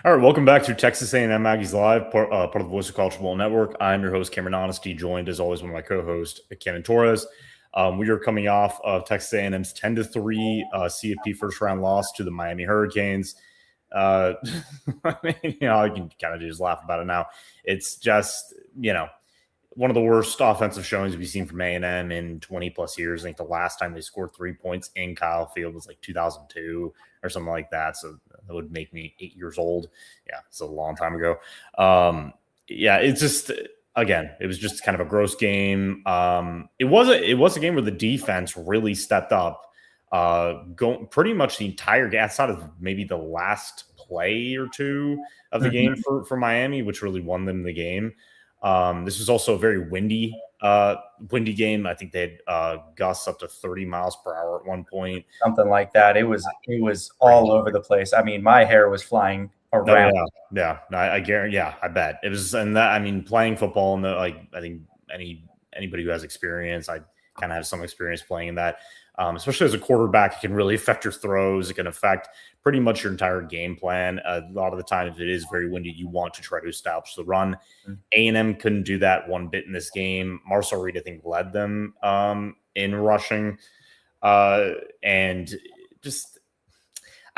All right, welcome back to Texas A&M Aggies Live, part of the Voice of College Football Network. I'm your host, Cameron Honesty, joined as always one of my co-hosts, Cannon Torres. We are coming off of Texas A&M's 10-3 CFP first-round loss to the Miami Hurricanes. I can kind of just laugh about it now. It's just, one of the worst offensive showings we've seen from A&M in 20-plus years. I think the last time they scored 3 points in Kyle Field was like 2002 or something like that. So that would make me 8 years old. Yeah, it's a long time ago. It's just, again, it was just kind of a gross game. It was a game where the defense really stepped up, going pretty much the entire game, outside of maybe the last play or two of the game for Miami, which really won them the game. This was also a very windy game. I think they had gusts up to 30 miles per hour at one point. Something like that. It was all over the place. I mean, my hair was flying around. I guarantee. Yeah, I bet it was. And that, I mean, playing football and I think anybody who has experience, I kind of have some experience playing in that. Especially as a quarterback, it can really affect your throws. It can affect pretty much your entire game plan. A lot of the time, if it is very windy, you want to try to establish the run. A&M couldn't do that one bit in this game. Marcel Reed, I think, led them in rushing. And just,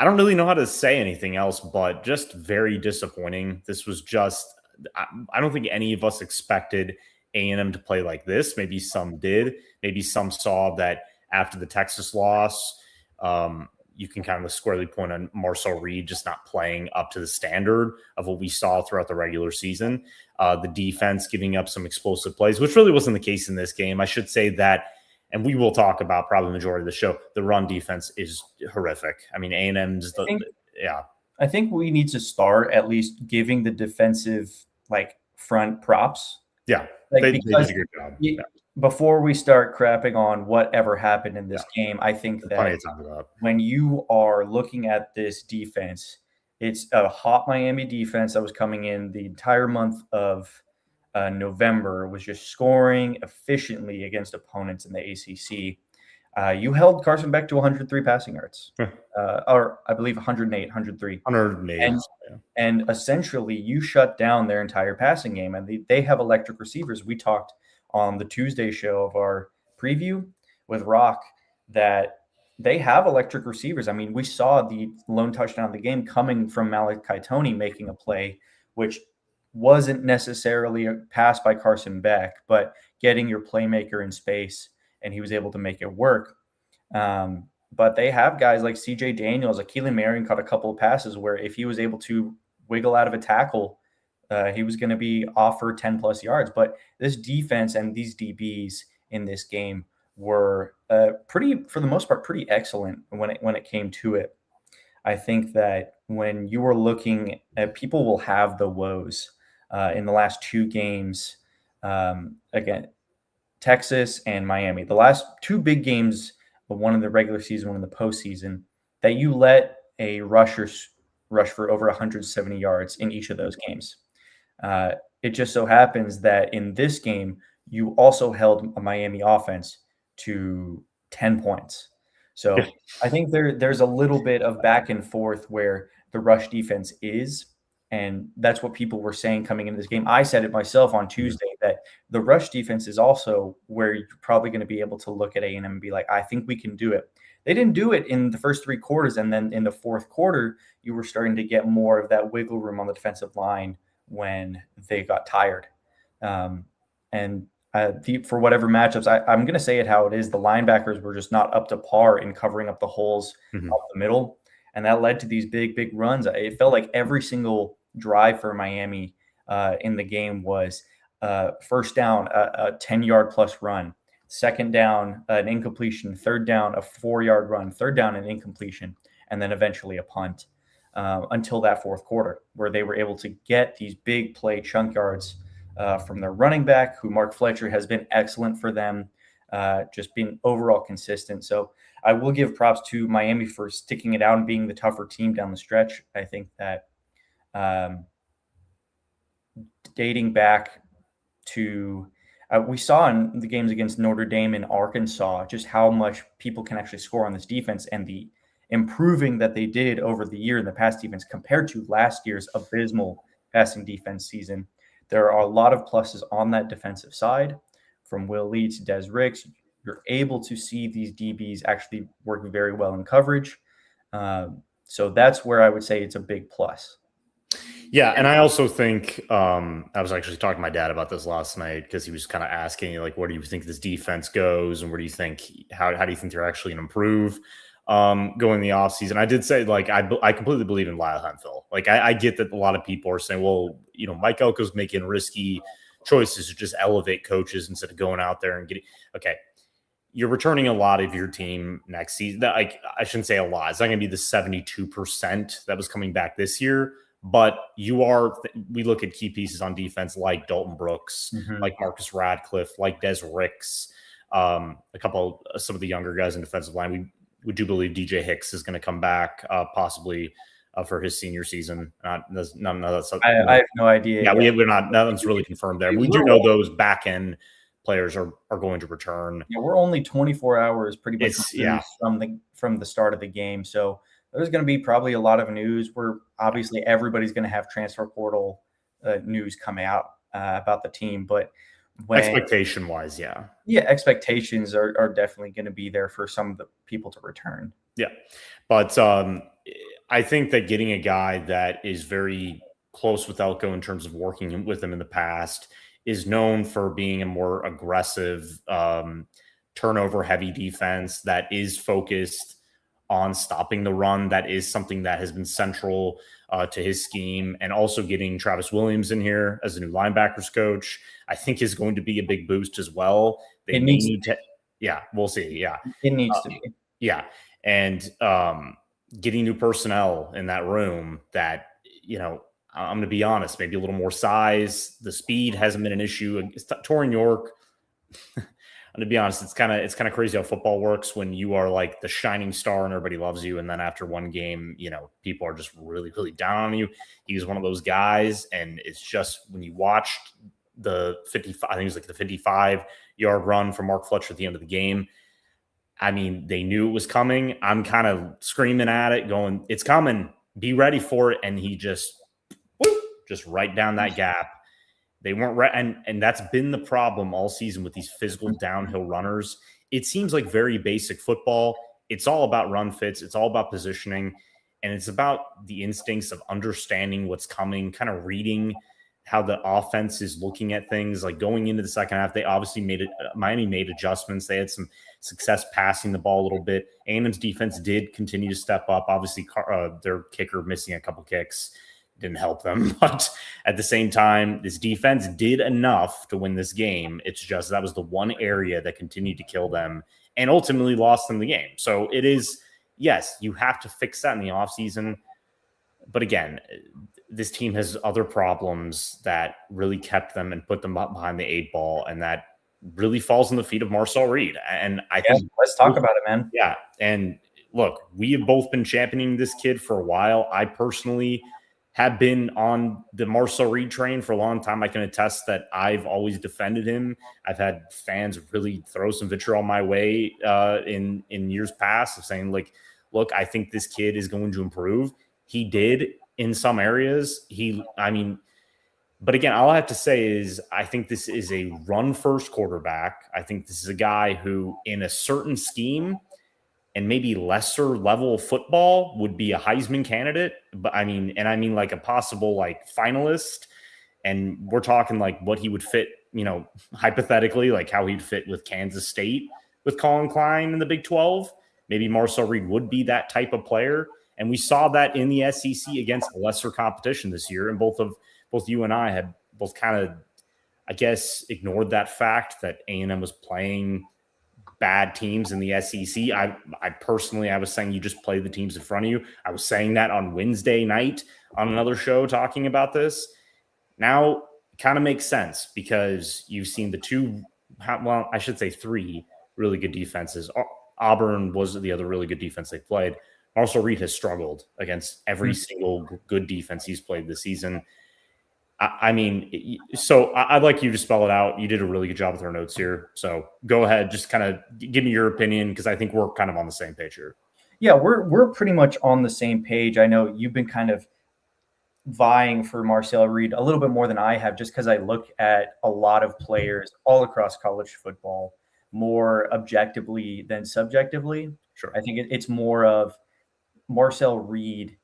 I don't really know how to say anything else, but just very disappointing. This was just, I don't think any of us expected A&M to play like this. Maybe some did. Maybe some saw that after the Texas loss, you can kind of squarely point on Marcel Reed just not playing up to the standard of what we saw throughout the regular season. The defense giving up some explosive plays, which really wasn't the case in this game. I should say that, and we will talk about probably the majority of the show, the run defense is horrific. I mean, A&M's I think we need to start at least giving the defensive front props. Yeah, they did a good job. Before we start crapping on whatever happened in this game, I think that when you are looking at this defense, it's a hot Miami defense that was coming in the entire month of November, was just scoring efficiently against opponents in the ACC. You held Carson Beck to 103 passing yards, or I believe 103. And essentially, you shut down their entire passing game, and they have electric receivers. We talked on the Tuesday show of our preview with Rock that they have electric receivers. I mean, we saw the lone touchdown of the game coming from Malachi Toney making a play, which wasn't necessarily a pass by Carson Beck, but getting your playmaker in space, and he was able to make it work. But they have guys like CJ Daniels, Keelan Marion caught a couple of passes where if he was able to wiggle out of a tackle, he was going to be offered 10 plus yards. But this defense and these DBs in this game were for the most part, pretty excellent when it came to it. I think that when you were looking at, people will have the woes in the last two games, again, Texas and Miami, the last two big games, one in the regular season, one in the postseason, that you let a rusher rush for over 170 yards in each of those games. It just so happens that in this game, you also held a Miami offense to 10 points. So I think there's a little bit of back and forth where the rush defense is, and that's what people were saying coming into this game. I said it myself on Tuesday that the rush defense is also where you're probably going to be able to look at A&M and be like, I think we can do it. They didn't do it in the first three quarters, and then in the fourth quarter, you were starting to get more of that wiggle room on the defensive line when they got tired. For whatever matchups, I'm going to say it how it is. The linebackers were just not up to par in covering up the holes up the middle, and that led to these big, big runs. It felt like every single drive for Miami in the game was first down, a 10-yard plus run, second down, an incompletion, third down, a 4-yard run, third down, an incompletion, and then eventually a punt until that fourth quarter, where they were able to get these big play chunk yards from their running back, who Mark Fletcher has been excellent for them, just being overall consistent. So I will give props to Miami for sticking it out and being the tougher team down the stretch. I think that dating back to we saw in the games against Notre Dame and Arkansas just how much people can actually score on this defense, and the improving that they did over the year in the pass defense compared to last year's abysmal passing defense season. There are a lot of pluses on that defensive side, from Will Lee to Des Ricks. You're able to see these DBs actually work very well in coverage. So that's where I would say it's a big plus. Yeah, and I also think I was actually talking to my dad about this last night because he was kind of asking, like, where do you think this defense goes, and where do you think how do you think they're actually going to improve going the offseason? I did say, like, I completely believe in Lyle Hemphill. Like, I get that a lot of people are saying, well, you know, Mike Elko's making risky choices to just elevate coaches instead of going out there and getting okay. You're returning a lot of your team next season. Like, I shouldn't say a lot. It's not going to be the 72% that was coming back this year. But we look at key pieces on defense like Dalton Brooks, like Marcus Radcliffe, like Des Ricks, some of the younger guys in defensive line. We do believe DJ Hicks is going to come back possibly for his senior season. I have no idea. Yeah, we're not. Nothing's really confirmed there. We do know those back end players are going to return. Yeah, we're only 24 hours pretty much from the start of the game, so there's going to be probably a lot of news where obviously everybody's going to have transfer portal news coming out about the team. But expectation-wise, expectations are definitely going to be there for some of the people to return. Yeah, but I think that getting a guy that is very close with Elko in terms of working with him in the past, is known for being a more aggressive, turnover-heavy defense that is focused on stopping the run. That is something that has been central to his scheme. And also getting Travis Williams in here as a new linebackers coach, I think is going to be a big boost as well. It needs to. Yeah, we'll see. Yeah. It needs to be. Yeah. And getting new personnel in that room that, you know, I'm going to be honest, maybe a little more size. The speed hasn't been an issue. Torin York, and to be honest, it's kind of crazy how football works when you are like the shining star and everybody loves you, and then after one game, you know, people are just really, really down on you. He was one of those guys, and it's just when you watched the 55, I think it was like the 55-yard run from Mark Fletcher at the end of the game. I mean, they knew it was coming. I'm kind of screaming at it, going, "It's coming! Be ready for it!" And he just right down that gap. They weren't right, and that's been the problem all season with these physical downhill runners. It seems like very basic football. It's all about run fits. It's all about positioning, and it's about the instincts of understanding what's coming, kind of reading how the offense is looking at things. Like going into the second half, they obviously Miami made adjustments. They had some success passing the ball a little bit. A&M's defense did continue to step up. Obviously, their kicker missing a couple kicks didn't help them. But at the same time, this defense did enough to win this game. It's just that was the one area that continued to kill them and ultimately lost them the game. So it is, yes, you have to fix that in the offseason. But again, this team has other problems that really kept them and put them up behind the 8 ball, and that really falls in the feet of Marcel Reed. And I think let's talk about it, man. Yeah. And look, we have both been championing this kid for a while. I personally have been on the Marcel Reed train for a long time. I can attest that I've always defended him. I've had fans really throw some vitriol my way in years past of saying, like, look, I think this kid is going to improve. He did in some areas. But again, all I have to say is I think this is a run-first quarterback. I think this is a guy who, in a certain scheme and maybe lesser level of football, would be a Heisman candidate. But I mean like a possible like finalist. And we're talking like what he would fit, you know, hypothetically, like how he'd fit with Kansas State with Colin Klein in the Big 12. Maybe Marcel Reed would be that type of player. And we saw that in the SEC against lesser competition this year. And both you and I had both kind of, I guess, ignored that fact that A&M was playing bad teams in the SEC. I personally was saying you just play the teams in front of you. I was saying that on Wednesday night on another show talking about this. Now it kind of makes sense because you've seen three really good defenses. Auburn was the other really good defense they played. Marcel Reed has struggled against every single good defense he's played this season. So I'd like you to spell it out. You did a really good job with our notes here. So go ahead, just kind of give me your opinion because I think we're kind of on the same page here. Yeah, we're pretty much on the same page. I know you've been kind of vying for Marcel Reed a little bit more than I have, just because I look at a lot of players all across college football more objectively than subjectively. Sure. I think it's more of Marcel Reed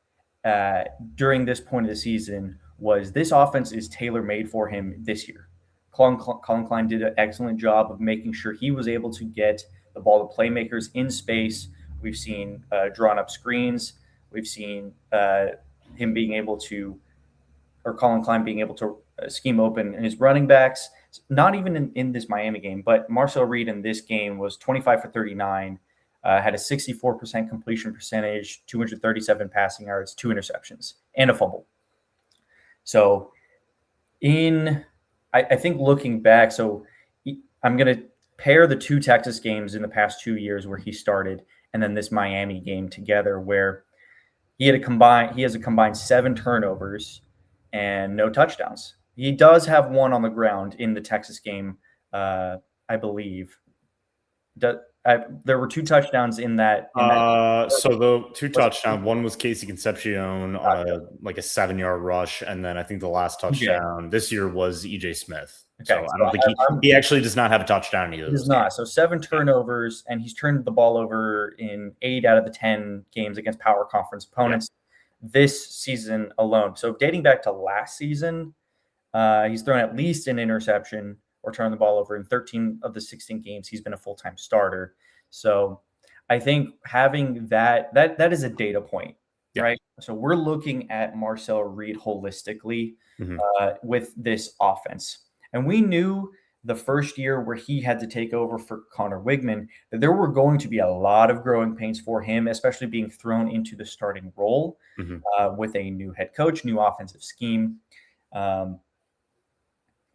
during this point of the season was this offense is tailor made for him this year. Colin Klein did an excellent job of making sure he was able to get the ball to playmakers in space. We've seen drawn up screens. We've seen him being able to, or Colin Klein being able to scheme open his running backs. Not even in this Miami game, but Marcel Reed in this game was 25 for 39, had a 64% completion percentage, 237 passing yards, 2 interceptions, and a fumble. So I think looking back, so I'm going to pair the 2 Texas games in the past 2 years where he started and then this Miami game together where he has a combined 7 turnovers and no touchdowns. He does have one on the ground in the Texas game, I believe. There were 2 touchdowns in that. So the 2 touchdowns, one was Casey Concepcion on a 7-yard rush, and then I think the last touchdown this year was EJ Smith. Okay, so I don't think he actually does not have a touchdown either. He does not. So 7 turnovers, and he's turned the ball over in 8 out of the 10 games against power conference opponents this season alone. So dating back to last season, he's thrown at least an interception or turned the ball over in 13 of the 16 games he's been a full-time starter. So I think having that is a data point, right? So we're looking at Marcel Reed holistically with this offense. And we knew the first year where he had to take over for Connor Wigman that there were going to be a lot of growing pains for him, especially being thrown into the starting role with a new head coach, new offensive scheme.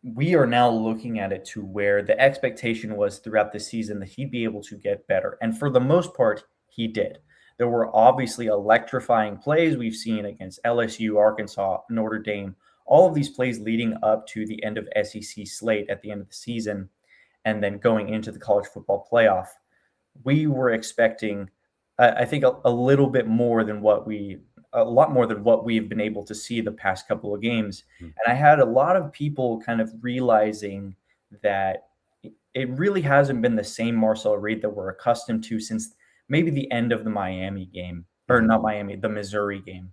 We are now looking at it to where the expectation was throughout the season that he'd be able to get better. And for the most part, he did. There were obviously electrifying plays we've seen against LSU, Arkansas, Notre Dame, all of these plays leading up to the end of SEC slate at the end of the season and then going into the college football playoff. We were expecting, I think, a little bit more than a lot more than what we've been able to see the past couple of games. And I had a lot of people kind of realizing that it really hasn't been the same Marcel Reed that we're accustomed to since maybe the end of the Miami game, or not Miami, the Missouri game.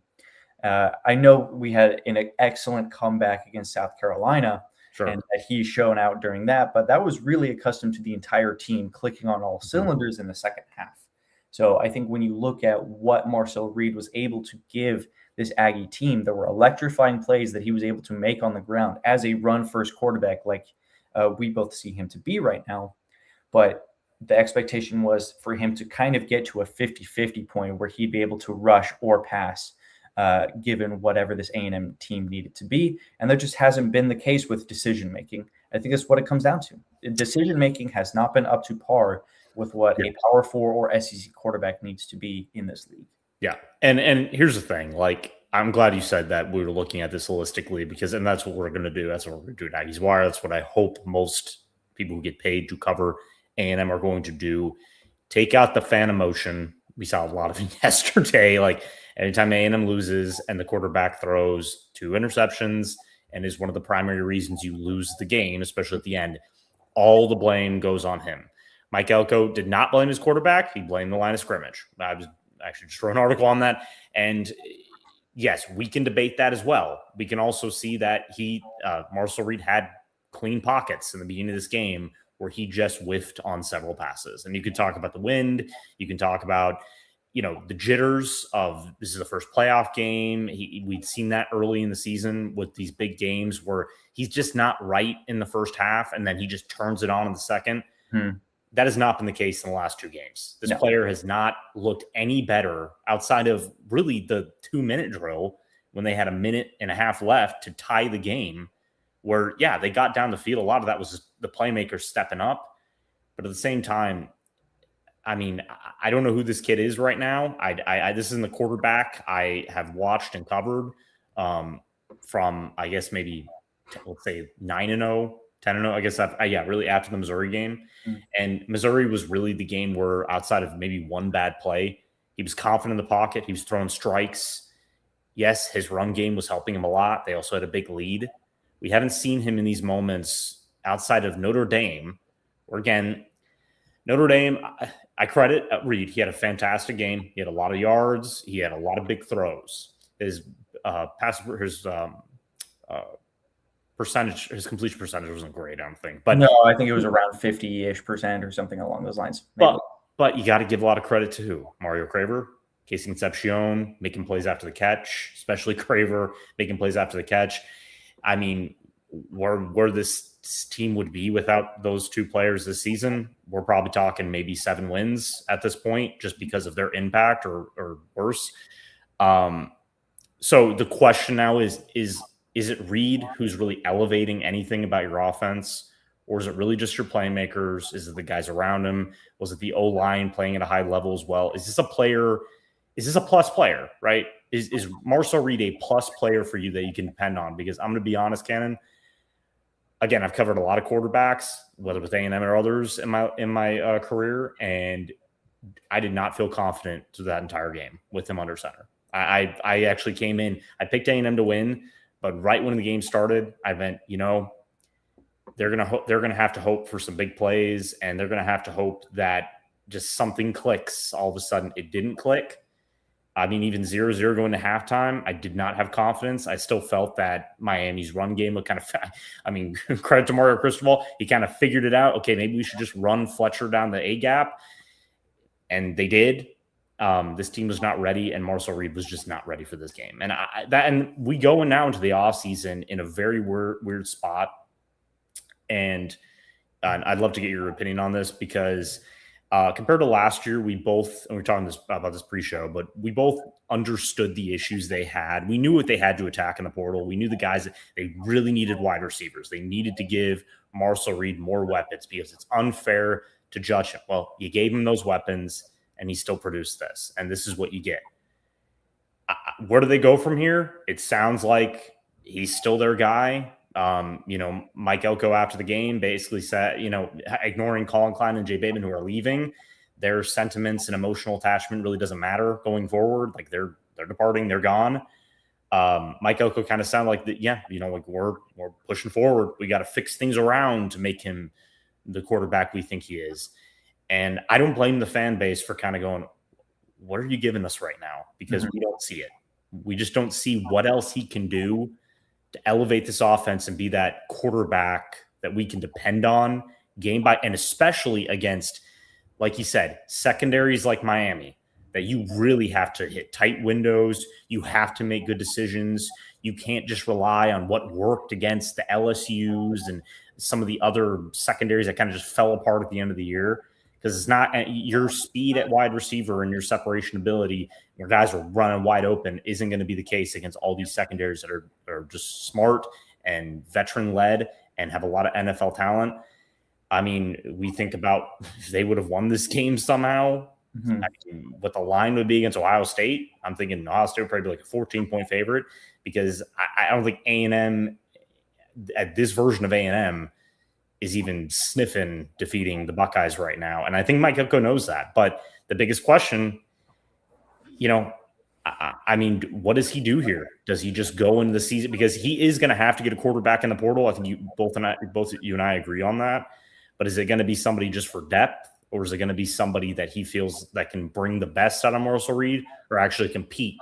I know we had an excellent comeback against South Carolina, and that he's shown out during that, but that was really accustomed to the entire team clicking on all cylinders in the second half. So I think when you look at what Marcel Reed was able to give this Aggie team, there were electrifying plays that he was able to make on the ground as a run-first quarterback like we both see him to be right now. But the expectation was for him to kind of get to a 50-50 point where he'd be able to rush or pass given whatever this A&M team needed to be. And that just hasn't been the case with decision-making. I think that's what it comes down to. Decision-making has not been up to par with what a Power 4 or SEC quarterback needs to be in this league. Yeah. And here's the thing. Like, I'm glad you said that we were looking at this holistically and that's what we're going to do. That's what we're going to do at Aggies Wire. That's what I hope most people who get paid to cover A&M are going to do. Take out the fan emotion. We saw a lot of it yesterday. Like, anytime A&M loses and the quarterback throws 2 interceptions and is one of the primary reasons you lose the game, especially at the end, all the blame goes on him. Mike Elko did not blame his quarterback. He blamed the line of scrimmage. I was actually just wrote an article on that. And yes, we can debate that as well. We can also see that Marcel Reed had clean pockets in the beginning of this game where he just whiffed on several passes. And you can talk about the wind. You can talk about, the jitters of this is the first playoff game. We'd seen that early in the season with these big games where he's just not right in the first half. And then he just turns it on in the second. That has not been the case in the last 2 games. This player has not looked any better outside of really the 2-minute drill when they had a minute and a half left to tie the game where, they got down the field. A lot of that was just the playmakers stepping up. But at the same time, I mean, I don't know who this kid is right now. This isn't the quarterback I have watched and covered from, I guess, maybe, let's say 9-0. 10-0, I guess, really after the Missouri game. And Missouri was really the game where outside of maybe one bad play, He was confident in the pocket. He was throwing strikes. Yes, his run game was helping him a lot. They also had a big lead. We haven't seen him in these moments outside of Notre Dame, where, again, Notre Dame, I credit Reed. He had a fantastic game. He had a lot of yards. He had a lot of big throws. His percentage, his completion percentage wasn't great, I don't think. But no, I think it was around 50-ish% or something along those lines. Maybe. But you got to give a lot of credit to who? Mario Craver, Casey Concepcion, making plays after the catch, especially Craver making plays after the catch. I mean, where this team would be without those two players this season, we're probably talking maybe 7 wins at this point, just because of their impact or worse. So the question now is it Reed who's really elevating anything about your offense? Or is it really just your playmakers? Is it the guys around him? Was it the O-line playing at a high level as well? Is this a player? Is this a plus player, right? Is Marcel Reed a plus player for you that you can depend on? Because I'm going to be honest, Cannon. Again, I've covered a lot of quarterbacks, whether with A&M or others in my career, and I did not feel confident through that entire game with him under center. I actually came in. I picked A&M to win, but right when the game started, I went, they're gonna have to hope for some big plays, and they're gonna have to hope that just something clicks. All of a sudden, it didn't click. I mean, even 0-0 going to halftime, I did not have confidence. I still felt that Miami's run game looked kind of I mean, credit to Mario Cristobal. He kind of figured it out. Okay, maybe we should just run Fletcher down the A-gap. And they did. This team was not ready, and Marcel Reed was just not ready for this game. And we go now into the offseason in a very weird spot. And I'd love to get your opinion on this, because compared to last year, we both, and we were talking about this pre-show, but we both understood the issues they had. We knew what they had to attack in the portal. We knew the guys that they really needed wide receivers. They needed to give Marcel Reed more weapons, because it's unfair to judge him. Well, you gave him those weapons, and he still produced this, and this is what you get. Where do they go from here? It sounds like he's still their guy. Mike Elko after the game basically said, ignoring Colin Klein and Jay Bateman, who are leaving, their sentiments and emotional attachment really doesn't matter going forward. Like, they're departing, they're gone. Mike Elko kind of sounded like that. Yeah, we're pushing forward. We got to fix things around to make him the quarterback we think he is. And I don't blame the fan base for kind of going, what are you giving us right now? Because we don't see it. We just don't see what else he can do to elevate this offense and be that quarterback that we can depend on game by, and especially against, like you said, secondaries like Miami, that you really have to hit tight windows. You have to make good decisions. You can't just rely on what worked against the LSUs and some of the other secondaries that kind of just fell apart at the end of the year. Because it's not your speed at wide receiver and your separation ability, your guys are running wide open, isn't going to be the case against all these secondaries that are just smart and veteran-led and have a lot of NFL talent. I mean, we think about if they would have won this game somehow, what the line would be against Ohio State. I'm thinking Ohio State would probably be like a 14-point favorite, because I don't think A&M, at this version of A&M, is even sniffing defeating the Buckeyes right now. And I think Mike Elko knows that. But the biggest question, I mean, what does he do here? Does he just go into the season? Because he is going to have to get a quarterback in the portal. I think both you and I agree on that. But is it going to be somebody just for depth? Or is it going to be somebody that he feels that can bring the best out of Marcel Reed, or actually compete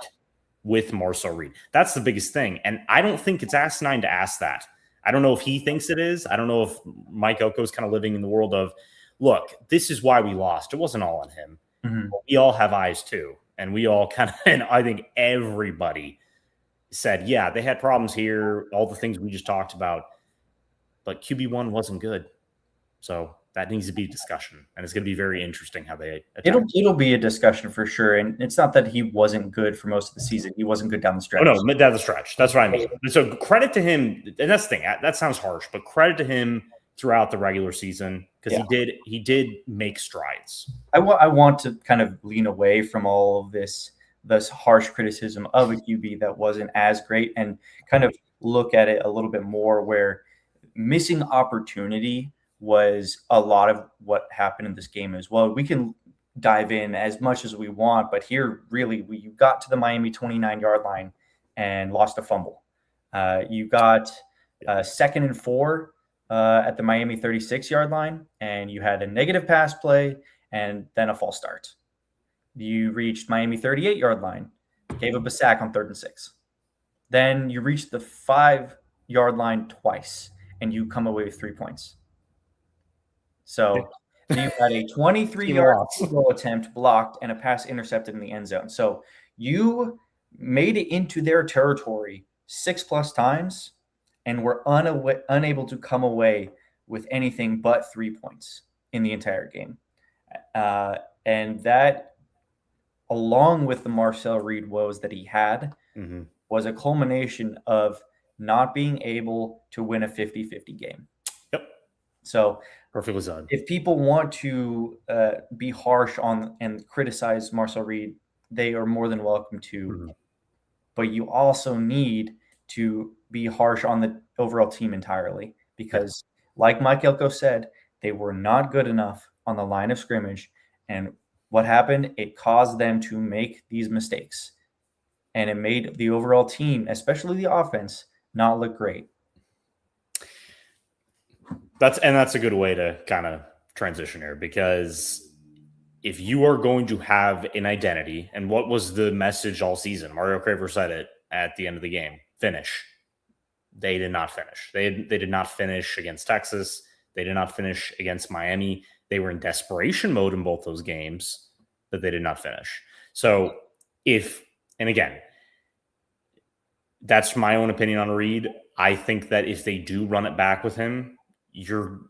with Marcel Reed? That's the biggest thing. And I don't think it's asinine to ask that. I don't know if he thinks it is. I don't know if Mike Elko is kind of living in the world of, look, this is why we lost. It wasn't all on him. We all have eyes too. And we all kind of, and I think everybody said, yeah, they had problems here, all the things we just talked about, but QB1 wasn't good. So that needs to be a discussion. And it's going to be very interesting how they attack. It'll be a discussion for sure. And it's not that he wasn't good for most of the season. He wasn't good down the stretch. Oh, no, down the stretch. That's what I mean. So credit to him. And that's the thing. That sounds harsh, but credit to him throughout the regular season, because he did make strides. I want to kind of lean away from all of this harsh criticism of a QB that wasn't as great, and kind of look at it a little bit more where missing opportunity was a lot of what happened in this game as well. We can dive in as much as we want, but here really you got to the Miami 29-yard line and lost a fumble. You got 2nd and 4 at the Miami 36-yard line, and you had a negative pass play and then a false start. You reached Miami 38-yard line, gave up a sack on 3rd and 6. Then you reached the 5-yard line twice, and you come away with 3 points. So you had a 23-yard field goal attempt blocked and a pass intercepted in the end zone. So you made it into their territory 6+ times and were unable to come away with anything but 3 points in the entire game. And that, along with the Marcel Reed woes that he had, was a culmination of not being able to win a 50-50 game. Yep. So perfectly said. If people want to be harsh on and criticize Marcel Reed, they are more than welcome to. But you also need to be harsh on the overall team entirely because, like Mike Elko said, they were not good enough on the line of scrimmage. And what happened? It caused them to make these mistakes. And it made the overall team, especially the offense, not look great. That's a good way to kind of transition here, because if you are going to have an identity, and what was the message all season? Mario Craver said it at the end of the game: finish. They did not finish. They did not finish against Texas. They did not finish against Miami. They were in desperation mode in both those games, but they did not finish. So and again, that's my own opinion on Reed. I think that if they do run it back with him, you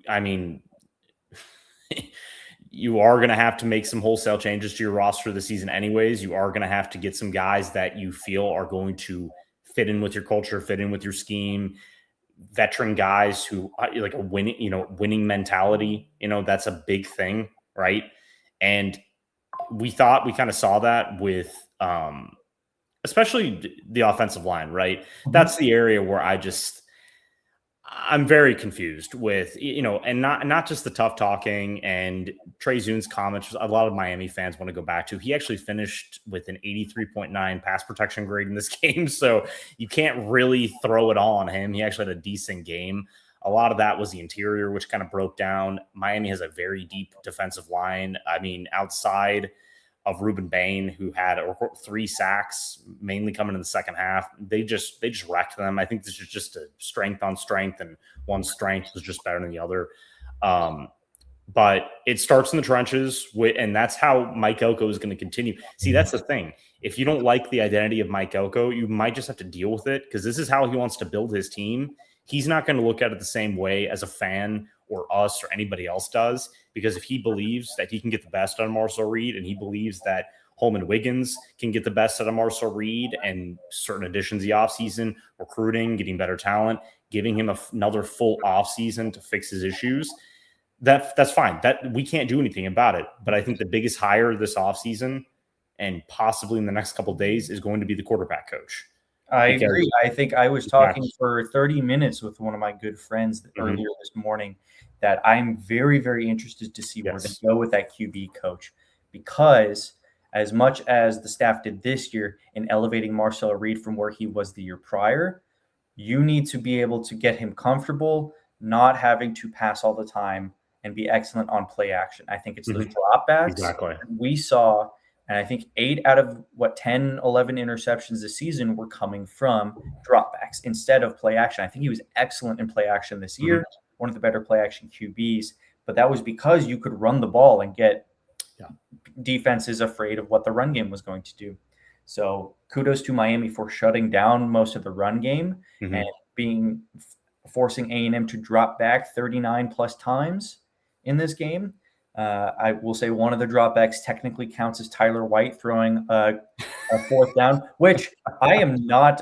are going to have to make some wholesale changes to your roster this season anyways. You are going to have to get some guys that you feel are going to fit in with your culture, fit in with your scheme, veteran guys who like a winning mentality. That's a big thing, right? And we thought we kind of saw that with especially the offensive line, right? That's the area where I'm very confused with, and not just the tough talking and Trey Zune's comments. A lot of Miami fans want to go back to. He actually finished with an 83.9 pass protection grade in this game, so you can't really throw it all on him. He actually had a decent game. A lot of that was the interior, which kind of broke down. Miami has a very deep defensive line. I mean, outside of Ruben Bain, who had 3 sacks, mainly coming in the second half. They just wrecked them. I think this is just a strength on strength, and one strength was just better than the other. But it starts in the trenches, and that's how Mike Elko is going to continue. See, that's the thing. If you don't like the identity of Mike Elko, you might just have to deal with it, because this is how he wants to build his team. He's not going to look at it the same way as a fan or us or anybody else does, because if he believes that he can get the best out of Marcel Reed, and he believes that Holman Wiggins can get the best out of Marcel Reed and certain additions the offseason, recruiting, getting better talent, giving him another full offseason to fix his issues, that's fine. That we can't do anything about it. But I think the biggest hire this offseason, and possibly in the next couple of days, is going to be the quarterback coach. I agree. I think I was talking for 30 minutes with one of my good friends earlier this morning that I'm very, very interested to see where they go with that QB coach, because as much as the staff did this year in elevating Marcel Reed from where he was the year prior, you need to be able to get him comfortable, not having to pass all the time, and be excellent on play action. I think it's those dropbacks we saw. And I think 8 out of 10, 11 interceptions this season were coming from dropbacks instead of play action. I think he was excellent in play action this year, one of the better play action QBs. But that was because you could run the ball and get defenses afraid of what the run game was going to do. So kudos to Miami for shutting down most of the run game and forcing A&M to drop back 39 plus times in this game. I will say one of the dropbacks technically counts as Tyler White throwing a 4th down, which I am not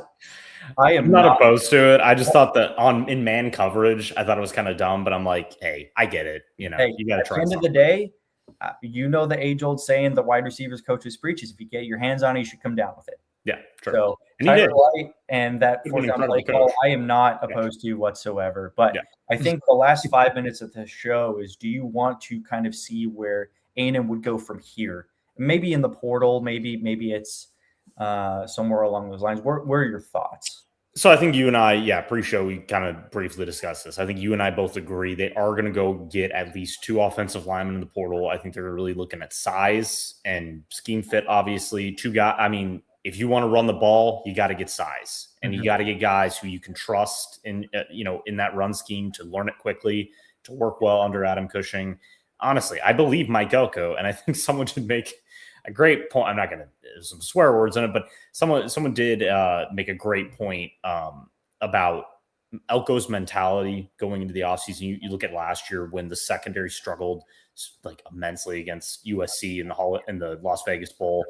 opposed to it. I just thought that in man coverage, I thought it was kind of dumb, but I'm like, hey, I get it. You got to try. At the end of the day, the age-old saying the wide receivers coaches preaches: if you get your hands on it, you should come down with it. Yeah, true. So Tyler White and that 4th down play call, I am not opposed to whatsoever. But I think the last 5 minutes of the show is: do you want to kind of see where A&M would go from here? Maybe in the portal, maybe it's somewhere along those lines. Where are your thoughts? So I think you and I, pre-show, we kind of briefly discussed this. I think you and I both agree they are going to go get at least 2 offensive linemen in the portal. I think they're really looking at size and scheme fit, obviously. 2 guys. I mean, if you want to run the ball, you got to get size, and you got to get guys who you can trust in that run scheme to learn it quickly, to work well under Adam Cushing. Honestly, I believe Mike Elko, and I think someone should make a great point. I'm not going to some swear words in it, but someone did make a great point about Elko's mentality going into the offseason. You look at last year when the secondary struggled like immensely against USC in the Las Vegas Bowl.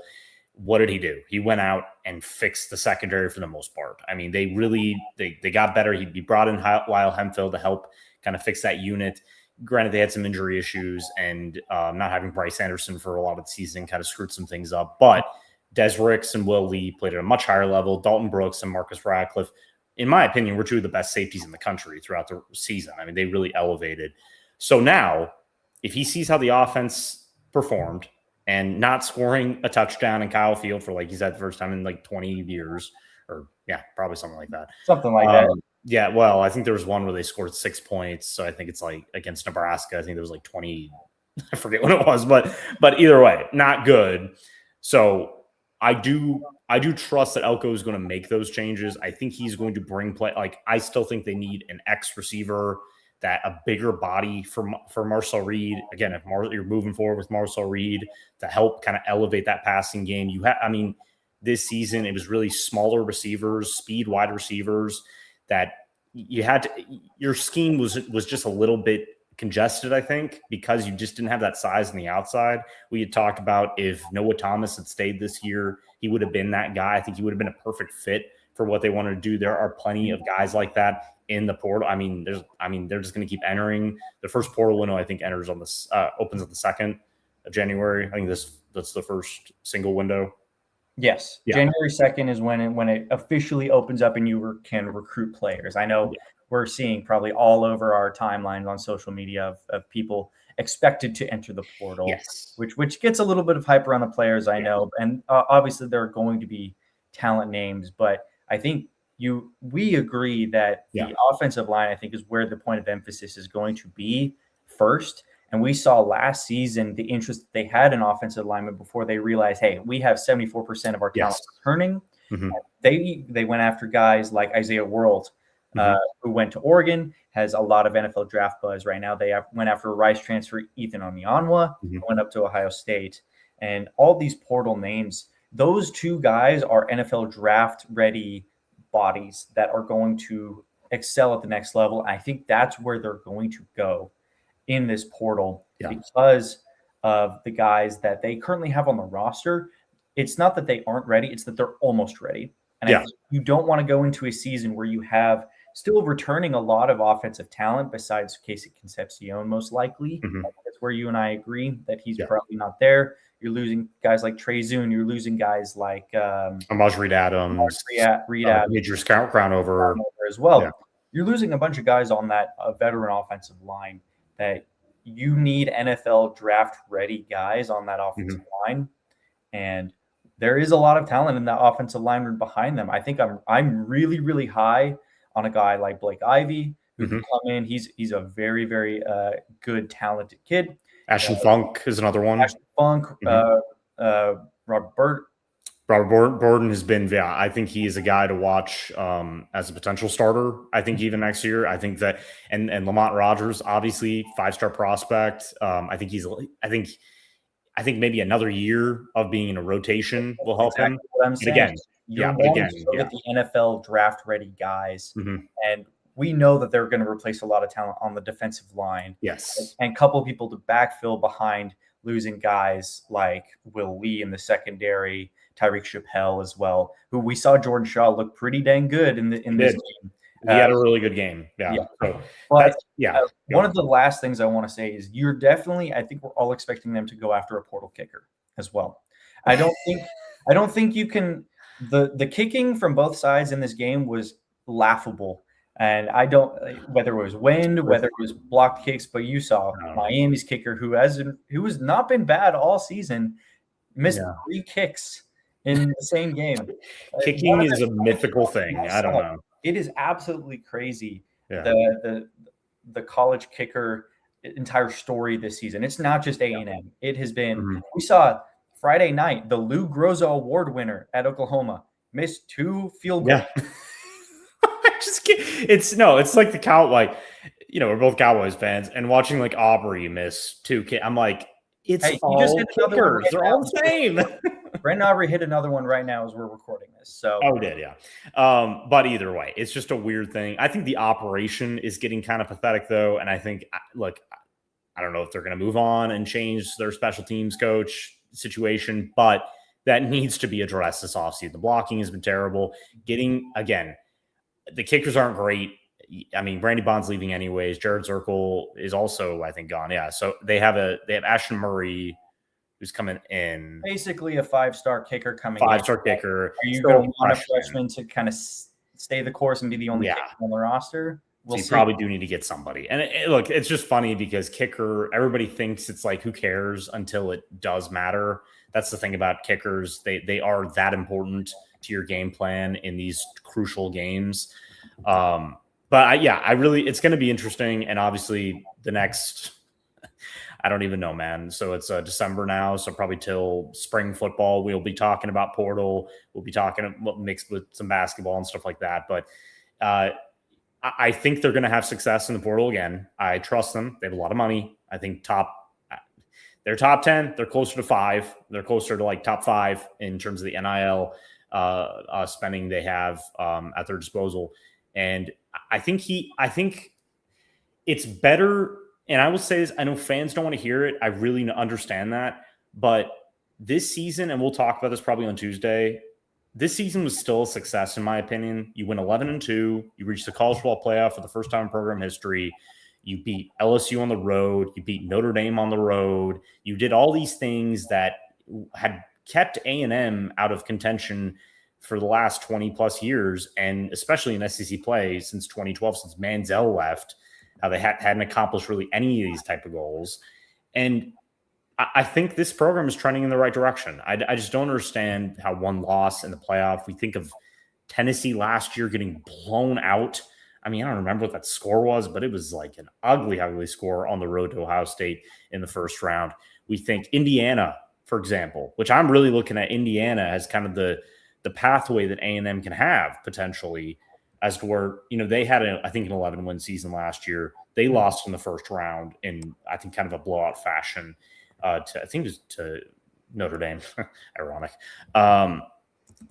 What did he do? He went out and fixed the secondary for the most part. I mean, they got better. He brought in Lyle Hemphill to help kind of fix that unit. Granted, they had some injury issues, and not having Bryce Anderson for a lot of the season kind of screwed some things up. But Des Ricks and Will Lee played at a much higher level. Dalton Brooks and Marcus Radcliffe, in my opinion, were 2 of the best safeties in the country throughout the season. I mean, they really elevated. So now, if he sees how the offense performed and not scoring a touchdown in Kyle Field for, like he said, the first time in like 20 years, or probably something like that. Something like that. Yeah, well, I think there was one where they scored 6 points. So I think it's like against Nebraska. I think there was like 20. I forget what it was, but either way, not good. So I do trust that Elko is going to make those changes. I think he's going to bring play. Like, I still think they need an X receiver, that a bigger body for Marcel Reed. Again, if you're moving forward with Marcel Reed to help kind of elevate that passing game, this season it was really smaller receivers, speed wide receivers that you had to. Your scheme was just a little bit congested, I think, because you just didn't have that size on the outside. We had talked about if Noah Thomas had stayed this year, he would have been that guy. I think he would have been a perfect fit for what they wanted to do. There are plenty of guys like that in the portal. I mean, they're just going to keep entering. The first portal window, I think, opens on the 2nd of January. I think that's the first single window. Yes. Yeah. January 2nd is when it officially opens up and you can recruit players. I know we're seeing probably all over our timelines on social media of people expected to enter the portal, which gets a little bit of hype around the players, I know. And obviously there are going to be talent names, but I think we agree that the offensive line, I think, is where the point of emphasis is going to be first. And we saw last season the interest that they had in offensive linemen before they realized, hey, we have 74% of our talent returning. Mm-hmm. They went after guys like Isaiah World, who went to Oregon, has a lot of NFL draft buzz right now. They went after a Rice transfer, Ethan Onyanwa, went up to Ohio State. And all these portal names, those 2 guys are NFL draft-ready bodies that are going to excel at the next level. I think that's where they're going to go in this portal because of the guys that they currently have on the roster. It's not that they aren't ready, it's that they're almost ready. And I think you don't want to go into a season where you have still returning a lot of offensive talent besides Casey Concepcion, most likely. That's where you and I agree that he's probably not there. You're losing guys like Trey Zune. You're losing guys like Amaj Reed Adams, Major Crown over as well. Yeah. You're losing a bunch of guys on that veteran offensive line that you need NFL draft-ready guys on that offensive line. And there is a lot of talent in that offensive line behind them. I think I'm really, really high on a guy like Blake Ivy, who can come in. He's a very, very good, talented kid. Ashton Funk is another one. Ashton Funk, Robert Borden has been, I think he is a guy to watch as a potential starter. I think even next year, I think that, and Lamont Rogers, obviously 5-star prospect. I think maybe another year of being in a rotation will help him. What I'm saying. Get the NFL draft ready guys, and we know that they're going to replace a lot of talent on the defensive line. Yes, and couple people to backfill behind losing guys like Will Lee in the secondary, Tyreek Chappelle as well, who we saw Jordan Shaw look pretty dang good in this game. He had a really good game. One of the last things I want to say is I think we're all expecting them to go after a portal kicker as well. I don't think you can. The kicking from both sides in this game was laughable. And I don't, whether it was wind, whether it was blocked kicks, but you saw Miami's kicker, who has not been bad all season, missed 3 kicks in the same game. Kicking is a mythical thing. I don't know. It is absolutely crazy. Yeah. The college kicker entire story this season. It's not just A&M. It has been. We saw Friday night the Lou Groza Award winner at Oklahoma missed 2 field goals. Yeah. It's like the we're both Cowboys fans, and watching like Aubrey miss 2 kids. I'm like, it's all kickers. They're all the same. Brandon Aubrey hit another one right now as we're recording this. So did, yeah. But either way, it's just a weird thing. I think the operation is getting kind of pathetic though, and I think I don't know if they're going to move on and change their special teams coach situation, but that needs to be addressed this offseason. The blocking has been terrible. The kickers aren't great. I mean, Brandy Bond's leaving anyways. Jared Zirkle is also, I think, gone. Yeah. So they have Ashton Murray who's coming in. Basically a 5-star kicker coming 5-star kicker. Are you going to want a freshman to kind of stay the course and be the only kicker on the roster? We'll see. Probably do need to get somebody. And look, it's just funny because kicker, everybody thinks it's like, who cares until it does matter. That's the thing about kickers. They are that important to your game plan in these crucial games. But it's going to be interesting. And obviously the next, I don't even know, man. So it's December now. So probably till spring football, we'll be talking about portal. We'll be talking mixed with some basketball and stuff like that. But I think they're going to have success in the portal again. I trust them. They have a lot of money. I think they're top 10. They're closer to 5. They're closer to like top 5 in terms of the NIL spending they have at their disposal. And I think it's better. And I will say this, I know fans don't want to hear it. I really understand that. But this season, and we'll talk about this probably on Tuesday, this season was still a success, in my opinion. You win 11-2. You reach the college football playoff for the first time in program history. You beat LSU on the road. You beat Notre Dame on the road. You did all these things that had kept A&M out of contention for the last 20 plus years, and especially in SEC play since 2012, since Manziel left, how they hadn't accomplished really any of these type of goals. And I think this program is trending in the right direction. I just don't understand how one loss in the playoff. We think of Tennessee last year getting blown out. I mean, I don't remember what that score was, but it was like an ugly, ugly score on the road to Ohio State in the first round. We think Indiana, for example, which I'm really looking at Indiana as kind of the pathway that A&M can have potentially, as to where, they had I think an 11-win season last year. They lost in the first round in, I think, kind of a blowout fashion to Notre Dame. Ironic.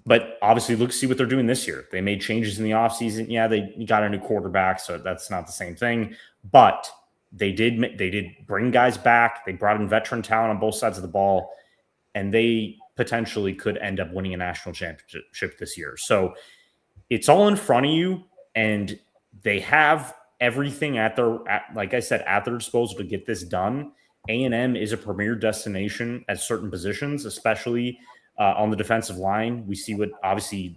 But obviously, see what they're doing this year. They made changes in the offseason. Yeah, they got a new quarterback, so that's not the same thing. But they did bring guys back. They brought in veteran talent on both sides of the ball, and they potentially could end up winning a national championship this year. So it's all in front of you, and they have everything like I said, at their disposal to get this done. A&M is a premier destination at certain positions, especially on the defensive line. We see what obviously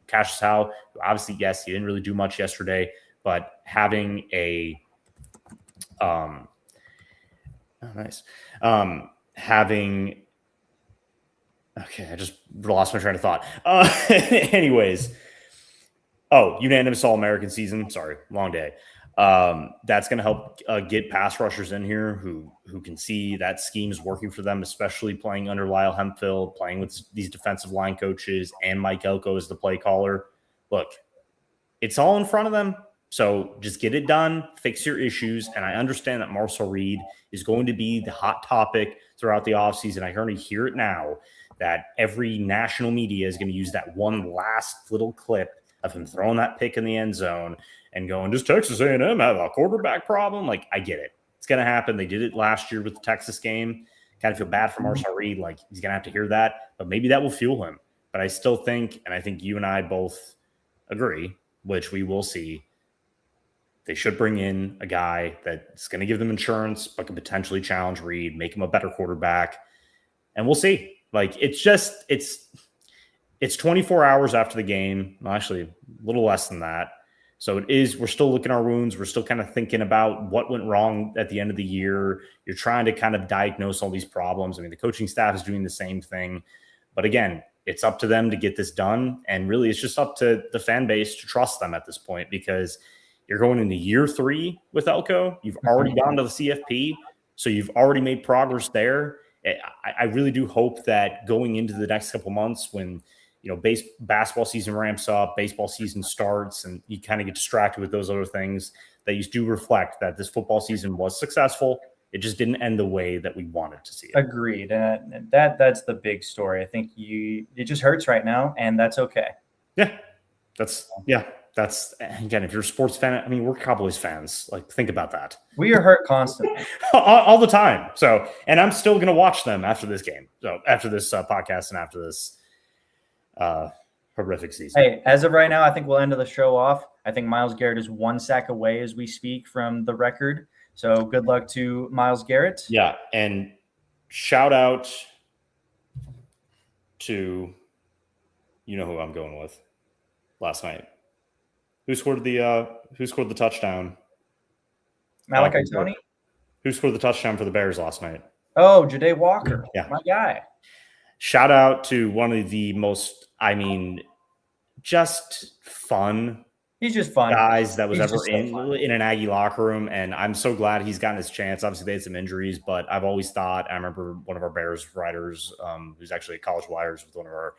Cassius Howe, obviously, yes, he didn't really do much yesterday, but having a okay, I just lost my train of thought. Anyways, unanimous All-American season. Sorry, long day. That's going to help get pass rushers in here who can see that scheme is working for them, especially playing under Lyle Hemphill, playing with these defensive line coaches, and Mike Elko as the play caller. Look, it's all in front of them. So just get it done, fix your issues. And I understand that Marcel Reed is going to be the hot topic throughout the offseason. I can already hear it now that every national media is going to use that one last little clip of him throwing that pick in the end zone and going, does Texas A&M have a quarterback problem? Like, I get it. It's going to happen. They did it last year with the Texas game. Kind of feel bad for Marcel Reed. Like, he's going to have to hear that, but maybe that will fuel him. But I still think, and I think you and I both agree, which we will see, they should bring in a guy that's going to give them insurance, but can potentially challenge Reed, make him a better quarterback. And we'll see. Like, it's 24 hours after the game. Well, actually, a little less than that. So we're still looking our wounds. We're still kind of thinking about what went wrong at the end of the year. You're trying to kind of diagnose all these problems. I mean, the coaching staff is doing the same thing. But again, it's up to them to get this done. And really, it's just up to the fan base to trust them at this point, because you're going into year 3 with Elko. You've already gone to the CFP. So you've already made progress there. I really do hope that going into the next couple months, when basketball season ramps up, baseball season starts, and you kind of get distracted with those other things, that you do reflect that this football season was successful. It just didn't end the way that we wanted to see it. Agreed. And that's the big story. I think it just hurts right now, and that's okay. Yeah. That's again, if you're a sports fan, I mean, we're Cowboys fans. Like, think about that. We are hurt constantly. all the time. So, and I'm still going to watch them after this game. So after this podcast and after this horrific season. Hey, as of right now, I think we'll end the show off. I think Myles Garrett is 1 sack away as we speak from the record. So good luck to Myles Garrett. Yeah, and shout out to, who I'm going with last night. Who scored the touchdown? Malachi Tony? Who scored the touchdown for the Bears last night? Oh, Ja'Day Walker. Yeah. My guy. Shout out to one of the most, just fun. He's just fun. Guys that was ever in an Aggie locker room. And I'm so glad he's gotten his chance. Obviously, they had some injuries, but I've always thought, I remember one of our Bears writers, who's actually at College Wires with one of our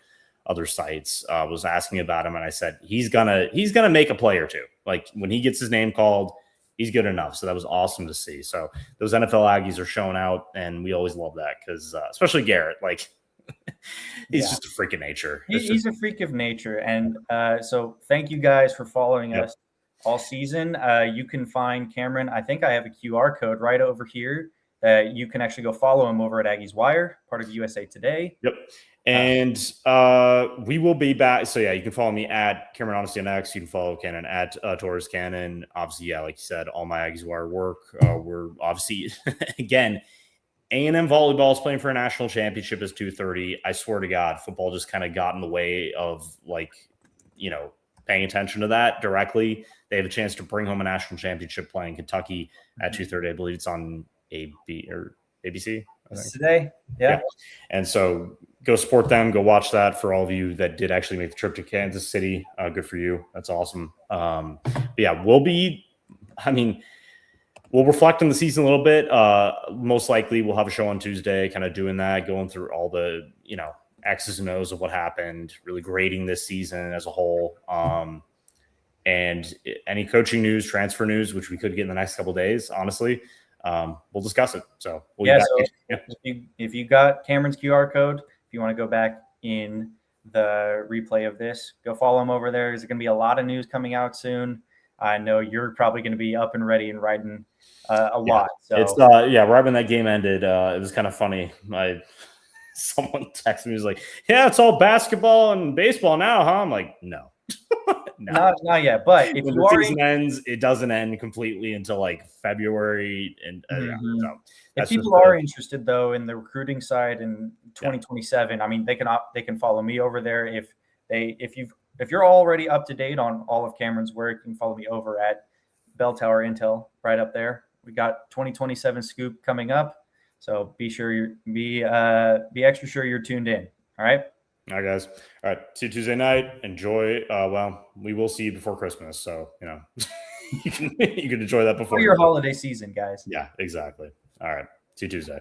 other sites, was asking about him. And I said, he's gonna make a play or two. Like, when he gets his name called, he's good enough. So that was awesome to see. So those NFL Aggies are showing out, and we always love that, because especially Garrett, like, he's just a freak of nature. He's a freak of nature. And so thank you guys for following us all season. You can find Cameron. I think I have a QR code right over here that you can actually go follow him over at Aggies Wire, part of USA Today. Yep. And we will be back. So, yeah, you can follow me at Cameron Honesty on X. You can follow Cannon at Torres Cannon. Obviously, yeah, like you said, all my Aggies Wire work. We're obviously, again, A&M volleyball is playing for a national championship is 2:30. I swear to God, football just kind of got in the way of, paying attention to that directly. They have a chance to bring home a national championship playing Kentucky at 2:30. I believe it's on ABC. Today. Yeah. And so go support them. Go watch that for all of you that did actually make the trip to Kansas City. Good for you. That's awesome. But yeah, we'll reflect on the season a little bit. Most likely we'll have a show on Tuesday, kind of doing that, going through all the, X's and O's of what happened, really grading this season as a whole. And any coaching news, transfer news, which we could get in the next couple of days, honestly, we'll discuss it. So if you got Cameron's QR code, if you want to go back in the replay of this, go follow him over there. There's going to be a lot of news coming out soon. I know you're probably going to be up and ready and writing a lot. So it's right when that game ended, it was kind of funny. Someone texted me, was like, "Yeah, it's all basketball and baseball now, huh?" I'm like, no. No. Not yet. But if when the season ends, it doesn't end completely until like February. And so if people are interested though in the recruiting side in 2027, I mean, they can follow me over there. If you're already up to date on all of Cameron's work, you can follow me over at Bell Tower Intel right up there. We got 2027 scoop coming up. So be extra sure you're tuned in. All right. All right, guys. All right. See you Tuesday night. Enjoy. We will see you before Christmas. So, you can enjoy that before your holiday season, guys. Yeah, exactly. All right. See you Tuesday.